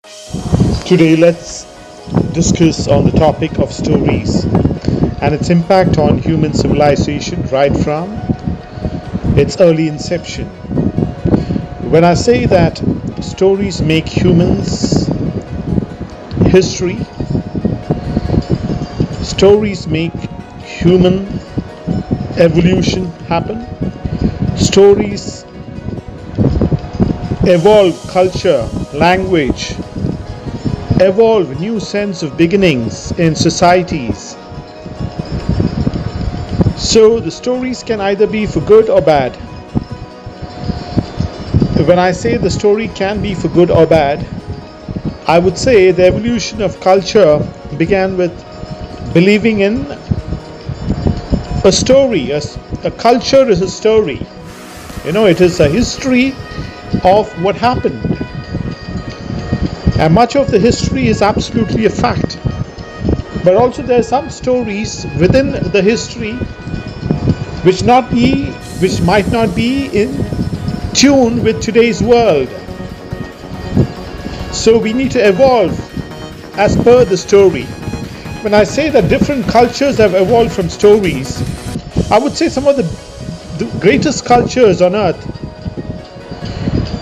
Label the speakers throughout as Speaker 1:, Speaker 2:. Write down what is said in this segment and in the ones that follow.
Speaker 1: Today, let's discuss on the topic of stories and its impact on human civilization right from its early inception. When I say that stories make humans history, stories make human evolution happen, stories evolve culture, language, evolve new sense of beginnings in societies. So the stories can either be for good or bad. When I say the story can be for good or bad, I would say the evolution of culture began with believing in a story. A culture is a story. It is a history of what happened. And much of the history is absolutely a fact. But also there are some stories within the history which might not be in tune with today's world. So we need to evolve as per the story. When I say that different cultures have evolved from stories, I would say some of the greatest cultures on earth,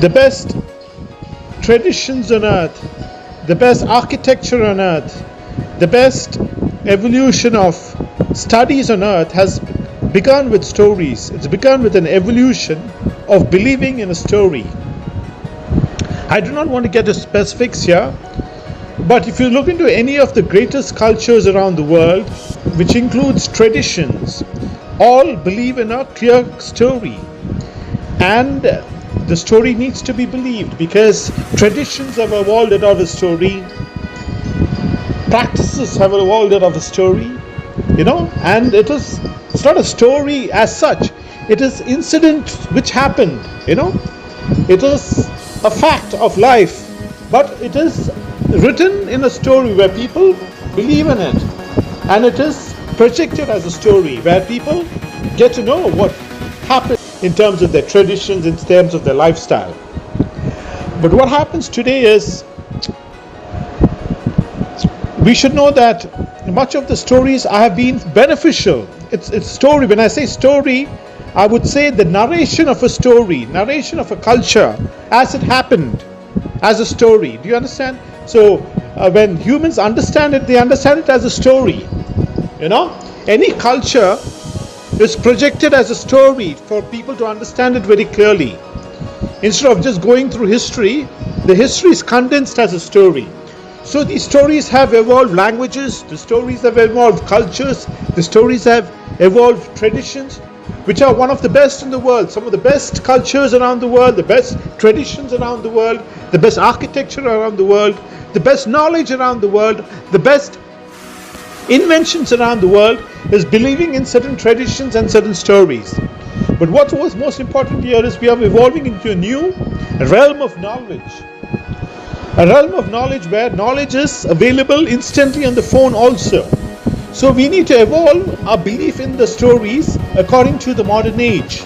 Speaker 1: the best traditions on earth, the best architecture on earth, the best evolution of studies on earth has begun with stories. It's begun with an evolution of believing in a story. I do not want to get to specifics here, but if you look into any of the greatest cultures around the world, which includes traditions, all believe in a clear story. And the story needs to be believed because traditions have evolved out of the story, practices have evolved out of the story, and it's not a story as such. It is incident which happened, It is a fact of life, but it is written in a story where people believe in it, and it is projected as a story where people get to know what happened in terms of their traditions, in terms of their lifestyle. But what happens today is we should know that much of the stories have been beneficial. It's story. When I say story, I would say the narration of a story, narration of a culture as it happened, as a story. Do you understand? So when humans understand it, they understand it as a story. Any culture is projected as a story for people to understand it very clearly. Instead of just going through history, the history is condensed as a story. So these stories have evolved languages, the stories have evolved cultures, the stories have evolved traditions, which are one of the best in the world. Some of the best cultures around the world, the best traditions around the world, the best architecture around the world, the best knowledge around the world, the best inventions around the world is believing in certain traditions and certain stories. But what was most important here is we are evolving into a new realm of knowledge. A realm of knowledge where knowledge is available instantly on the phone also. So we need to evolve our belief in the stories according to the modern age.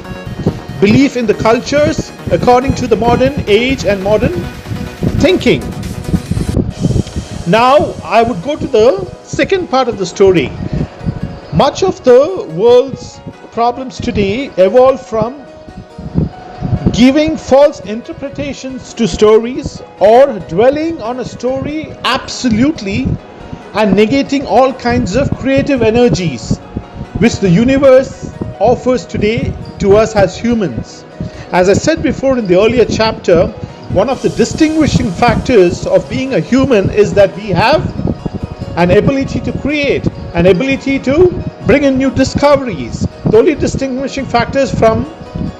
Speaker 1: Belief in the cultures according to the modern age and modern thinking. Now I would go to the second part of the story. Much of the world's problems today evolve from giving false interpretations to stories or dwelling on a story absolutely and negating all kinds of creative energies which the universe offers today to us as humans. As I said before in the earlier chapter, one of the distinguishing factors of being a human is that we have an ability to create, an ability to bring in new discoveries. The only distinguishing factors from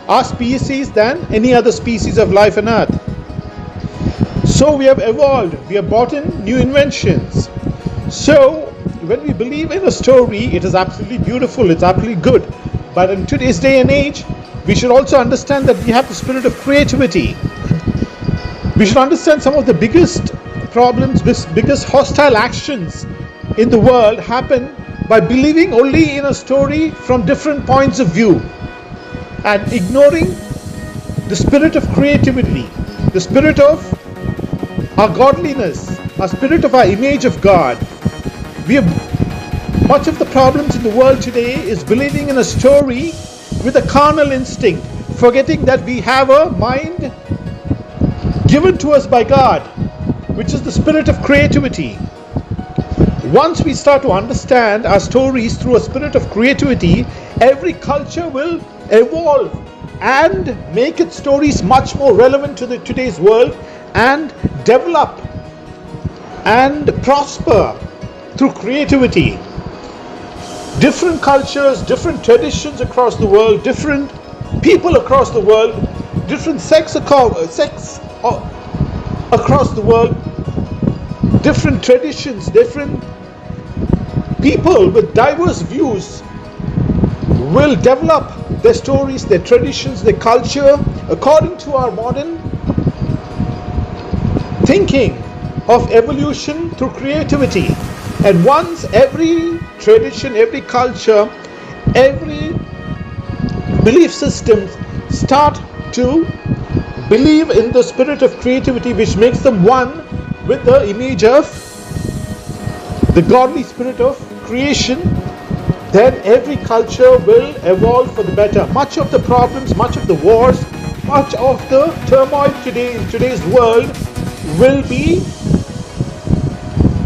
Speaker 1: our species than any other species of life on earth. So we have evolved, we have brought in new inventions. So when we believe in a story, it is absolutely beautiful, it's absolutely good. But in today's day and age, we should also understand that we have the spirit of creativity. We should understand some of the biggest problems, biggest hostile actions in the world happen by believing only in a story from different points of view and ignoring the spirit of creativity, the spirit of our godliness, our spirit of our image of God. We have much of the problems in the world today is believing in a story with a carnal instinct, forgetting that we have a mind given to us by God, which is the spirit of creativity. Once we start to understand our stories through a spirit of creativity, every culture will evolve and make its stories much more relevant to today's world and develop and prosper through creativity. Different cultures, different traditions across the world, different people across the world, different sects across the world, different traditions, different people with diverse views will develop their stories, their traditions, their culture according to our modern thinking of evolution through creativity. And once every tradition, every culture, every belief system start to believe in the spirit of creativity, which makes them one with the image of the godly spirit of creation, then every culture will evolve for the better. Much of the problems, much of the wars, much of the turmoil today in today's world will be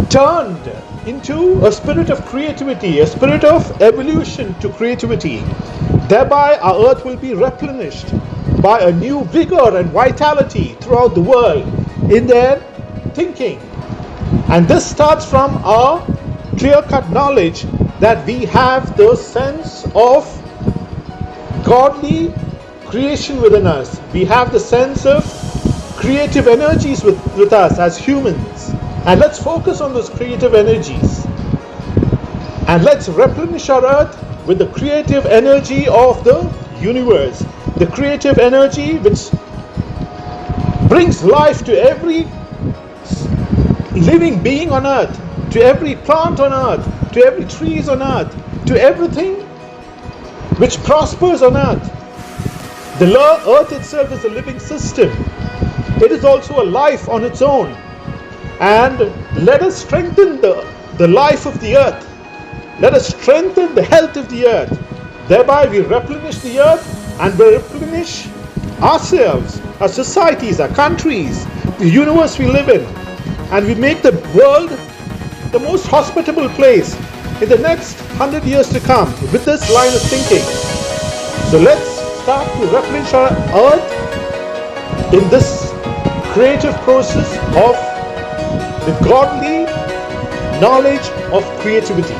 Speaker 1: turned into a spirit of creativity, a spirit of evolution to creativity. Thereby our earth will be replenished by a new vigor and vitality throughout the world in their thinking. And this starts from our clear-cut knowledge that we have the sense of godly creation within us. We have the sense of creative energies with us as humans. And let's focus on those creative energies. And let's replenish our earth with the creative energy of the universe. The creative energy which brings life to every living being on earth, to every plant on earth, to every trees on earth, to everything which prospers on earth. The earth itself is a living system. It is also a life on its own. And let us strengthen the life of the earth. Let us strengthen the health of the earth. Thereby we replenish the earth and we replenish ourselves, our societies, our countries, the universe we live in. And we make the world the most hospitable place in the next 100 years to come with this line of thinking. So let's start to replenish our earth in this creative process of the godly knowledge of creativity.